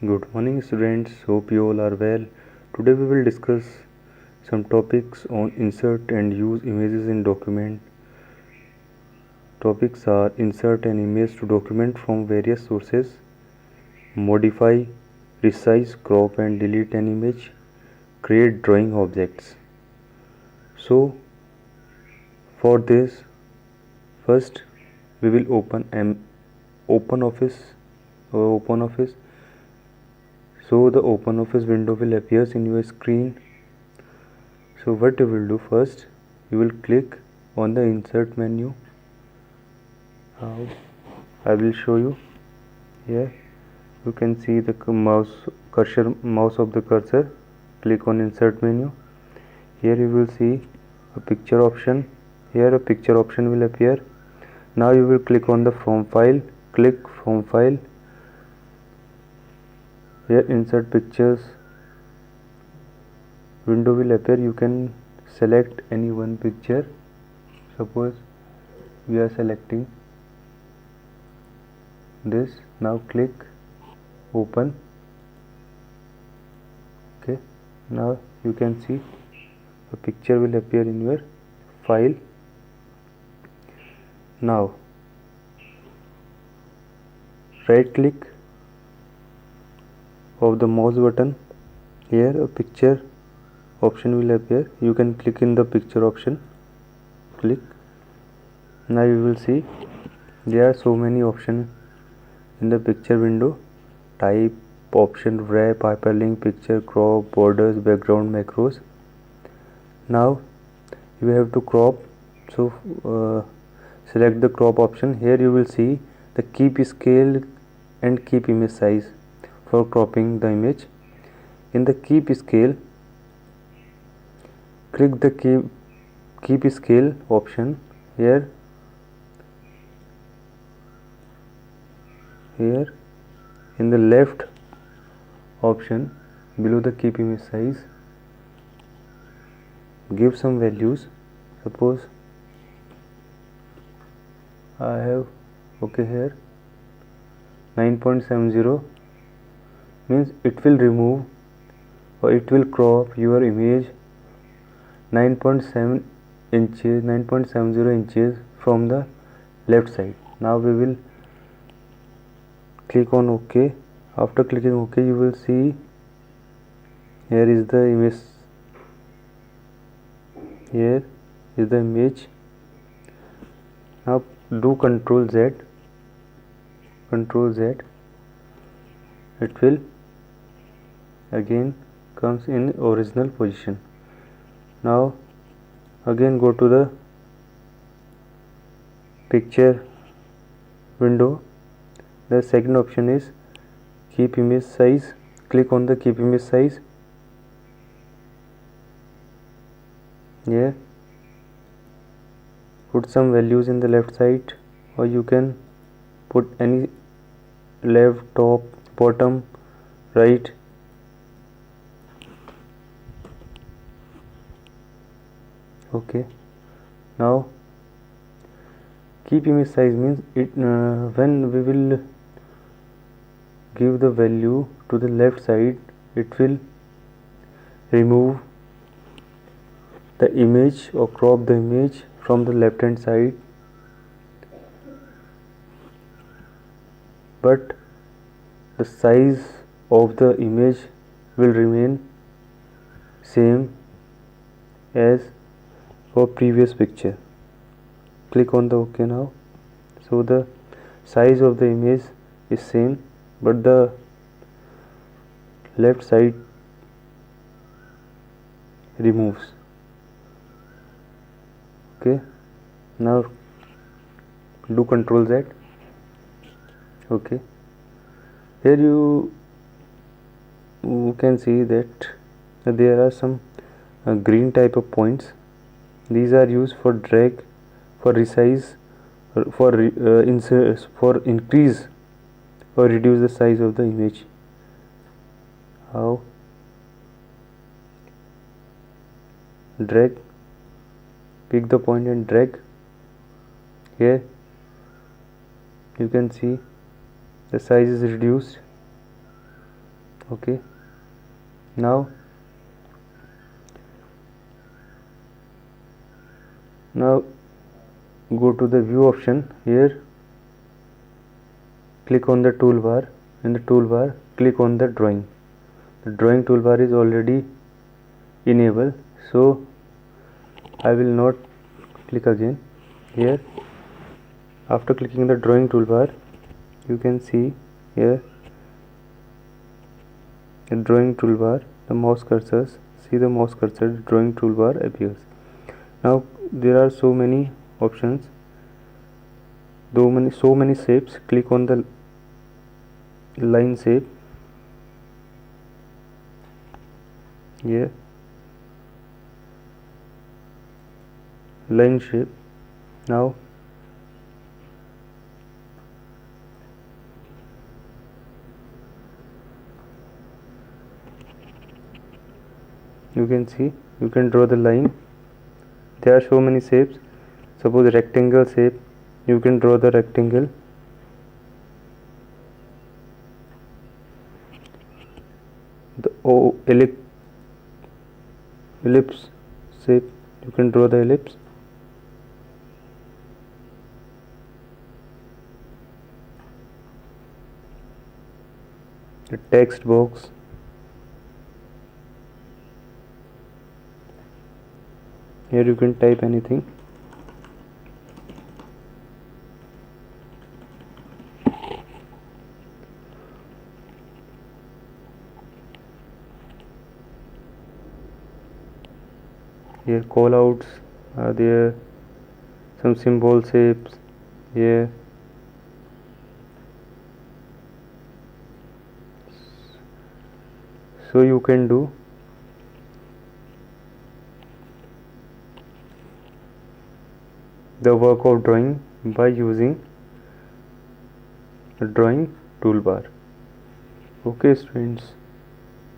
Good morning, students. Hope you all are well. Today we will discuss some topics on insert and use images in document. Topics are insert an image to document from various sources, modify, resize, crop and delete an image, create drawing objects. So for this, first we will open an OpenOffice. So the OpenOffice window will appear in your screen. So what you will do first, you will click on the insert menu. How I will show you. Here you can see the mouse of the cursor. Click on insert menu. Here you will see a picture option. Here a picture option will appear. Now you will click on the from file. Click from file. Here insert pictures window will appear. You can select any one picture. Suppose we are selecting this. Now click open. Okay, now you can see a picture will appear in your file. Now right click of the mouse button. Here a picture option will appear. You can click in the picture option. Click. Now you will see there are so many options in the picture window. Type option, wrap, hyperlink, picture, crop, borders, background, macros. Now you have to crop. So select the crop option. Here you will see the keep scale and keep image size for cropping the image. In the keep scale, click the keep scale option. Here in the left option below the keep image size, give some values. Suppose I have here 9.70 means it will remove or it will crop your image 9.70 inches from the left side. Now we will click on OK. After clicking OK, you will see here is the image. Here is the image. Now do Control Z. It will again comes in original position. Now again go to the picture window. The second option is keep image size. Click on the keep image size. Here put some values in the left side, or you can put any left, top, bottom, right. Okay, now keep image size means it when we will give the value to the left side, it will remove the image or crop the image from the left hand side, but the size of the image will remain same as for previous picture. Click on the OK now. So the size of the image is same, but the left side removes. Okay, now do Control Z. Okay, here you can see that there are some green type of points. These are used for drag, for resize, for insert, for increase or reduce the size of the image. How? Drag, pick the point and drag. Here you can see the size is reduced. Okay, now go to the view option. Here click on the toolbar. In the toolbar click on the drawing. The drawing toolbar is already enabled, so I will not click again. Here after clicking the drawing toolbar, you can see here the drawing toolbar, the mouse cursors, see the mouse cursor, the drawing toolbar appears. Now there are so many options, so many shapes. Click on the line shape. Here line shape. Now you can see, you can draw the line. There are so many shapes. Suppose rectangle shape, you can draw the rectangle. The ellipse shape, you can draw the ellipse. The text box, here you can type anything. Here call outs are there, some symbol shapes here. So you can do the work of drawing by using the drawing toolbar. Okay students.